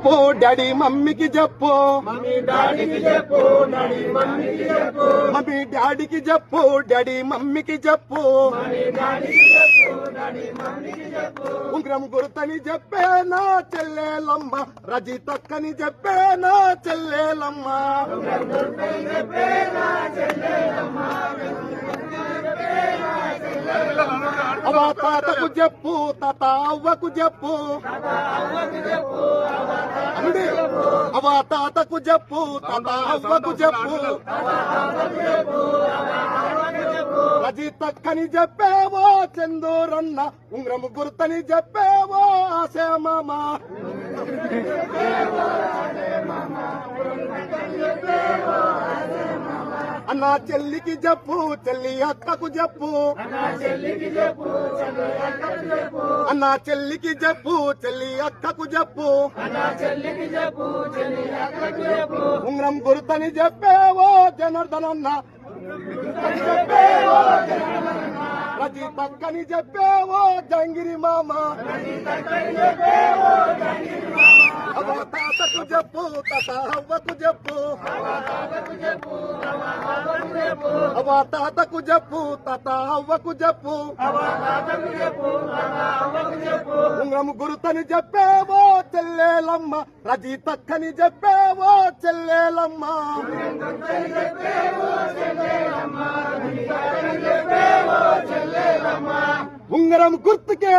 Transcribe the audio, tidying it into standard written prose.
చెప్పు డాడీ మమ్మీకి చెప్పు మమ్మీ డాడీకి చెప్పు డాడీ మమ్మీకి చెప్పు మమ్మీ డాడీకి చెప్పు డాడీ మమ్మీకి చెప్పు మమ్మీ డాడీకి చెప్పు డాడీ మమ్మీకి చెప్పు ఉంగరం గుర్తని చెప్పే నా చెల్లెలమ్మ రజితక్కని చెప్పే నా చెల్లెలమ్మ చెప్పే నా చెల్లెలమ్మ అవ తాతకు చెప్పు తాత అవ్వకు చెప్పు అండి అవ తాతకు చెప్పు తాత అవ్వకు చెప్పు రజితక్కని చెప్పేవో చందూరన్న ఉంగరం గుర్తని చెప్పేవో ఆశే మామ అన్నా చెల్లికి చెప్పు చెల్లి అక్కకు చెప్పు నా చెల్లికి చెప్పు చెల్లి అక్కకు చెప్పు అన్నా చెల్లికి చెప్పు చెల్లి అక్కకు చెప్పు నా చెల్లికి చెప్పు చెల్లి అక్కకు చెప్పు ఉంగరం గుర్తని చెప్పేవో జనార్దనన్న రజితక్కని చెప్పేవో జంగిరి మామ అవ తాతకు చెప్పు తాత అవ్వకు చెప్పు అవ తాతకు చెప్పు తాత అవ్వకు చెప్పు ఉంగరం గురుతని చెప్పేవో చెల్లెలమ్మ రజితక్కని చెప్పేవో చెల్లెలమ్మ ఉంగరం గుర్తుకే